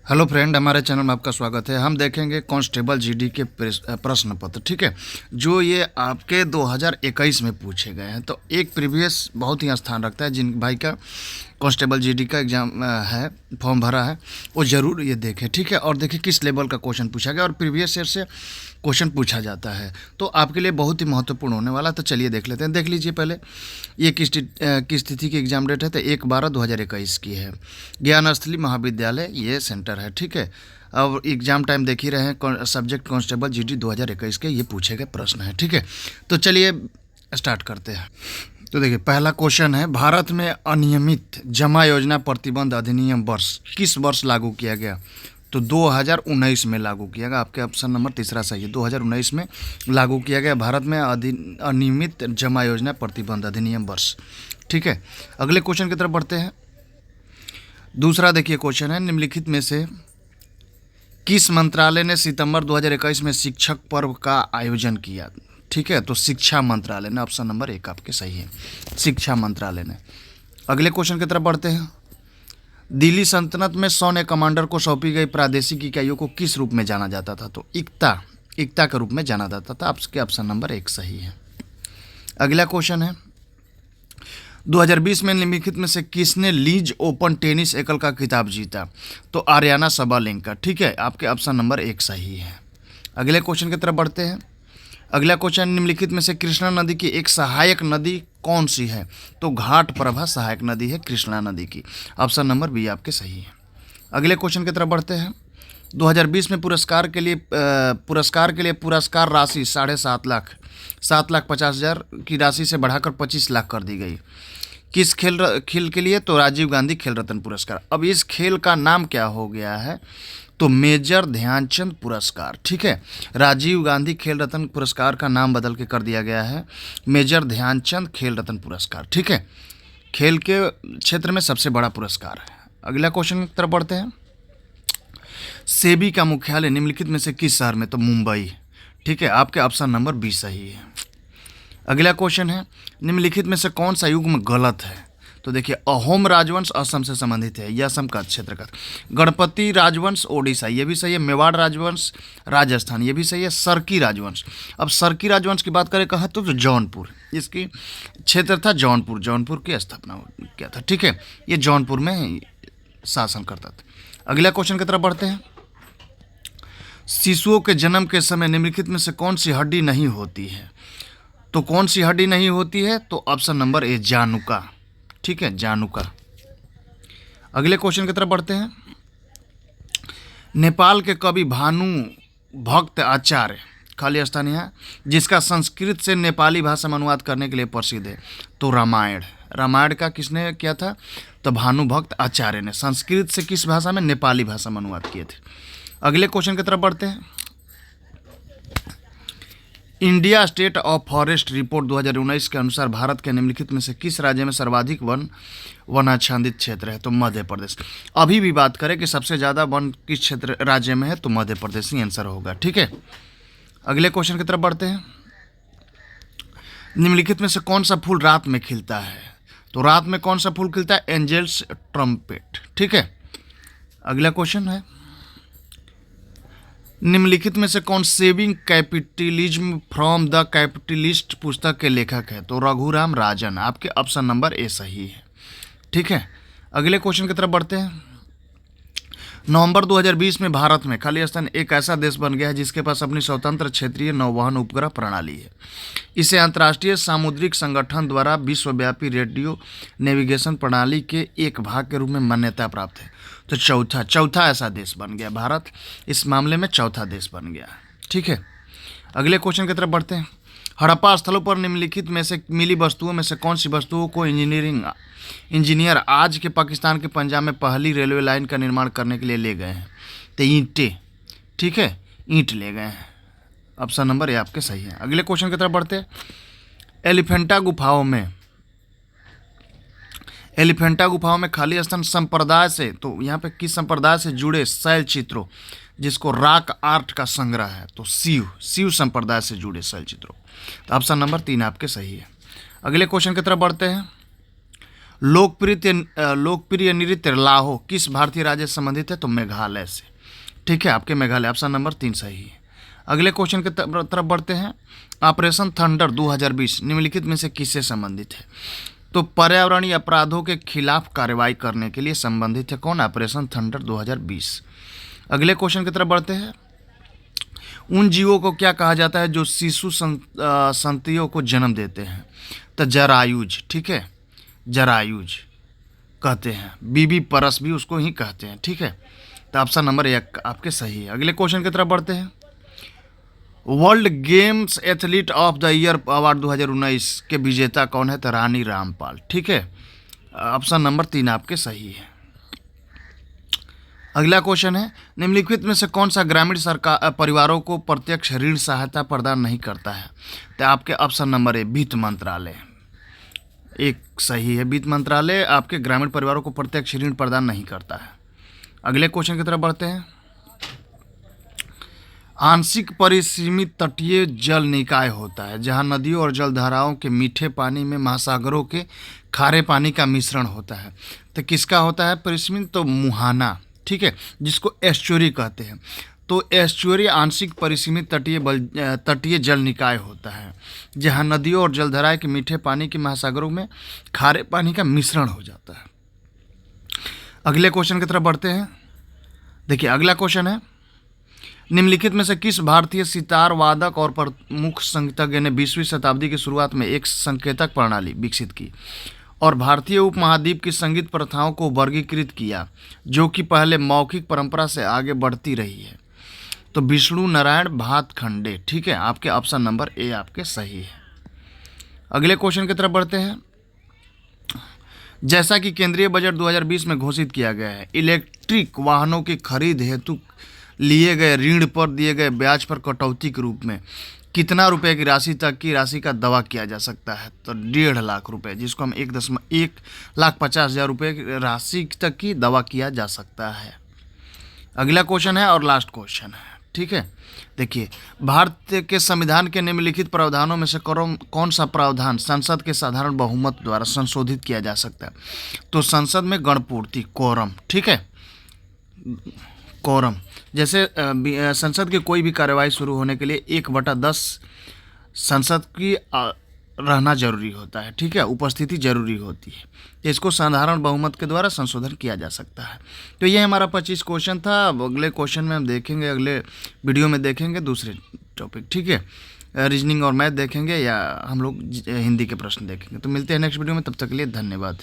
Hello friend, हमारे channel में आपका स्वागत है। हम देखेंगे कांस्टेबल जीडी के प्रश्न पत्र। ठीक है, जो ये आपके 2021 में पूछे गए हैं। तो एक प्रीवियस बहुत ही स्थान रखता है। जिन भाई का कांस्टेबल जीडी का एग्ज़ाम है, फॉर्म भरा है, वो ज़रूर ये देखें। ठीक है, और देखिए किस लेवल का क्वेश्चन पूछा गया और प्रीवियस ईयर से क्वेश्चन पूछा जाता है, तो आपके लिए बहुत ही महत्वपूर्ण होने वाला। तो चलिए देख लेते हैं। देख लीजिए पहले, ये किस तिथि की एग्ज़ाम डेट है, तो 1/12/2021 की है। ज्ञानस्थली महाविद्यालय ये सेंटर है। ठीक है, अब एग्ज़ाम टाइम देख ही रहे हैं। सब्जेक्ट कांस्टेबल जीडी 2021 के ये पूछे गए प्रश्न है। ठीक है, तो चलिए स्टार्ट करते हैं। तो देखिए, पहला क्वेश्चन है, भारत में अनियमित जमा योजना प्रतिबंध अधिनियम वर्ष किस वर्ष लागू किया गया? तो 2019 में लागू किया गया। आपके ऑप्शन नंबर तीसरा सही है, 2019 में लागू किया गया भारत में अनियमित जमा योजना प्रतिबंध अधिनियम वर्ष। ठीक है, अगले क्वेश्चन की तरफ बढ़ते हैं। दूसरा देखिए क्वेश्चन है, निम्नलिखित में से किस मंत्रालय ने सितंबर 2021 में शिक्षक पर्व का आयोजन किया? ठीक है, तो शिक्षा मंत्रालय ने। ऑप्शन नंबर 1 आपके सही है, शिक्षा मंत्रालय ने। अगले क्वेश्चन की तरफ बढ़ते हैं। दिल्ली सल्तनत में सैन्य कमांडर को सौंपी गई प्रादेशिक इकाइयों को किस रूप में जाना जाता था? तो एकता के रूप में जाना जाता था। आपके ऑप्शन नंबर 1 सही है। अगला क्वेश्चन है, 2020 में निम्नलिखित में से किसने लीज ओपन टेनिस एकल का खिताब जीता? तो आर्याना सबालेंका। ठीक है, आपके ऑप्शन नंबर 1 सही है। अगले क्वेश्चन की तरफ बढ़ते हैं। अगला क्वेश्चन, निम्नलिखित में से कृष्णा नदी की एक सहायक नदी कौन सी है? तो घाट प्रभा सहायक नदी है कृष्णा नदी की। ऑप्शन नंबर बी आपके सही है। अगले क्वेश्चन की तरफ बढ़ते हैं। 2020 में पुरस्कार के लिए पुरस्कार राशि 7,50,000 की राशि से बढ़ाकर 25 लाख कर दी गई। किस खेल के लिए? तो राजीव गांधी खेल रत्न पुरस्कार। अब इस खेल का नाम क्या हो गया है? तो मेजर ध्यानचंद पुरस्कार। ठीक है, राजीव गांधी खेल रत्न पुरस्कार का नाम बदल के कर दिया गया है मेजर ध्यानचंद खेल रत्न पुरस्कार। ठीक है, खेल के क्षेत्र में सबसे बड़ा पुरस्कार है। अगला क्वेश्चन की तरफ बढ़ते हैं। सेबी का मुख्यालय निम्नलिखित में से किस शहर में? तो मुंबई। ठीक है, आपके ऑप्शन नंबर 20 सही है। अगला क्वेश्चन है, निम्नलिखित में से कौन सा युग्म गलत है? तो देखिए, अहोम राजवंश असम से संबंधित है, यह असम का क्षेत्र का। गणपति राजवंश ओडिशा, ये भी सही है। मेवाड़ राजवंश राजस्थान, ये भी सही है। सरकी राजवंश, अब सरकी राजवंश की बात करें कहा तो जौनपुर, इसकी क्षेत्र था जौनपुर, जौनपुर की स्थापना किया था। ठीक है, ये जौनपुर में शासन करता था। अगला क्वेश्चन की तरफ बढ़ते हैं। शिशुओं के जन्म के समय निम्नलिखित में से कौन सी हड्डी नहीं होती है? तो कौन सी हड्डी नहीं होती है? तो ऑप्शन नंबर ए जानुका। ठीक है, जानुका। अगले क्वेश्चन की तरफ बढ़ते हैं। नेपाल के कवि भानु भक्त आचार्य खाली स्थान है, जिसका संस्कृत से नेपाली भाषा में अनुवाद करने के लिए प्रसिद्ध है। तो रामायण का किसने किया था? तो भानु भक्त आचार्य ने। संस्कृत से किस भाषा में? नेपाली भाषा में अनुवाद किए थे। अगले क्वेश्चन की तरफ बढ़ते हैं। India state of forest report 2019 के अनुसार भारत के निम्नलिखित में से किस राज्य में सर्वाधिक वनाच्छादित क्षेत्र है? तो मध्य प्रदेश। अभी भी बात करें कि सबसे ज़्यादा वन किस क्षेत्र राज्य में है, तो मध्य प्रदेश ही आंसर होगा। ठीक है, अगले क्वेश्चन की तरफ बढ़ते हैं। निम्नलिखित में से कौन सा फूल रात में खिलता है? तो रात में कौन सा फूल खिलता है? Angels trumpet. ठीक है, अगला क्वेश्चन है, निम्नलिखित में से कौन saving capitalism from the capitalist पुस्तक के लेखक है? तो रघुराम राजन। आपके ऑप्शन नंबर ए सही है। ठीक है, अगले क्वेश्चन की तरफ बढ़ते हैं। नवंबर 2020 में भारत में खालिस्तान एक ऐसा देश बन गया है जिसके पास अपनी स्वतंत्र क्षेत्रीय नौवहन उपग्रह प्रणाली है। इसे अंतर्राष्ट्रीय सामुद्रिक संगठन द्वारा विश्वव्यापी रेडियो नेविगेशन प्रणाली के एक भाग के रूप में मान्यता प्राप्त है। तो चौथा ऐसा देश बन गया भारत, इस मामले में चौथा देश बन गया। ठीक है, अगले क्वेश्चन की तरफ बढ़ते हैं। हड़प्पा स्थलों पर निम्नलिखित में से मिली वस्तुओं में से कौन सी वस्तुओं को इंजीनियर आज के पाकिस्तान के पंजाब में पहली रेलवे लाइन का निर्माण करने के लिए ले गए हैं? तो ईंटें। ठीक है, ईंट ले गए हैं। ऑप्शन नंबर ए आपके सही है। अगले क्वेश्चन की तरफ बढ़ते हैं। एलिफेंटा गुफाओं में खाली स्थान संप्रदाय से, तो यहाँ पे किस संप्रदाय से जुड़े शैल चित्रों, जिसको रॉक आर्ट का संग्रह है? तो शिव संप्रदाय से जुड़े शैल चित्रों। तो ऑप्शन नंबर 3 आपके सही है। अगले क्वेश्चन की तरफ बढ़ते हैं। लोकप्रिय नृत्य लाहो किस भारतीय राज्य से संबंधित है? तो मेघालय से। ठीक है, आपके मेघालय, ऑप्शन नंबर 3 सही है। अगले क्वेश्चन की तरफ बढ़ते हैं। ऑपरेशन थंडर 2020 निम्नलिखित में से किससे संबंधित है? तो पर्यावरणीय अपराधों के खिलाफ कार्रवाई करने के लिए संबंधित है कौन? Operation thunder 2020। अगले क्वेश्चन की तरफ बढ़ते हैं। उन जीवों को क्या कहा जाता है जो शिशु संततियों को जन्म देते हैं? तो जरायुज। ठीक है, जरायुज कहते हैं, बीबी परस भी उसको ही कहते हैं। ठीक है, तो ऑप्शन नंबर 1 आपके सही है। अगले क्वेश्चन की तरफ बढ़ते हैं। World games athlete of the year award 2019 के विजेता कौन है? तो रानी रामपाल। ठीक है, ऑप्शन नंबर 3 आपके सही है। अगला क्वेश्चन है, निम्नलिखित में से कौन सा ग्रामीण सरकार परिवारों को प्रत्यक्ष ऋण सहायता प्रदान नहीं करता है? तो आपके ऑप्शन नंबर 1 वित्त मंत्रालय। एक सही है, वित्त मंत्रालय आपके ग्रामीण परिवारों को प्रत्यक्ष ऋण प्रदान नहीं करता है। अगले क्वेश्चन की तरफ बढ़ते हैं। आंशिक परिसीमित तटीय जल निकाय होता है जहां नदियों और जलधाराओं के मीठे पानी में महासागरों के खारे पानी का मिश्रण होता है। तो किसका होता है परिसीमित? तो मुहाना। ठीक है, जिसको एस्चुरी कहते हैं। तो एस्चुरी आंशिक परिसीमित तटीय जल निकाय होता है जहां नदियों और जलधाराओं के मीठे पानी के महासागरों में खारे पानी का मिश्रण हो जाता है। अगले क्वेश्चन की तरफ बढ़ते हैं। देखिए, अगला क्वेश्चन है, निम्नलिखित में से किस भारतीय सितार वादक और प्रमुख संगीतज्ञ ने 20वीं शताब्दी की शुरुआत में एक संकेतक प्रणाली विकसित की और भारतीय उपमहाद्वीप की संगीत प्रथाओं को वर्गीकृत किया जो कि पहले मौखिक परंपरा से आगे बढ़ती रही है? तो विष्णु नारायण भातखंडे। ठीक है, आपके ऑप्शन नंबर ए आपके सही है। अगले क्वेश्चन की तरफ बढ़ते हैं। जैसा कि केंद्रीय बजट 2020 में घोषित किया गया है, इलेक्ट्रिक वाहनों की खरीद हेतु लिए गए ऋण पर दिए गए ब्याज पर कटौती के रूप में कितना रुपए की राशि तक की राशि का दावा किया जा सकता है? तो 1.5 लाख रुपए, जिसको हम 1,50,000 रुपये की राशि तक की दावा किया जा सकता है। अगला क्वेश्चन है और लास्ट क्वेश्चन है। ठीक है, देखिए, भारत के संविधान के निम्नलिखित प्रावधानों में से कौन सा प्रावधान संसद के साधारण बहुमत द्वारा संशोधित किया जा सकता है? तो संसद में गणपूर्ति, कोरम। ठीक है, कोरम, जैसे संसद की कोई भी कार्यवाही शुरू होने के लिए 1/10 संसद की रहना जरूरी होता है। ठीक है, उपस्थिति जरूरी होती है। तो इसको साधारण बहुमत के द्वारा संशोधन किया जा सकता है। तो ये हमारा 25 क्वेश्चन था। अब अगले क्वेश्चन में हम देखेंगे, अगले वीडियो में देखेंगे दूसरे टॉपिक। ठीक है, रीजनिंग और मैथ देखेंगे या हम लोग हिंदी के प्रश्न देखेंगे। तो मिलते हैं नेक्स्ट वीडियो में, तब तक के लिए धन्यवाद।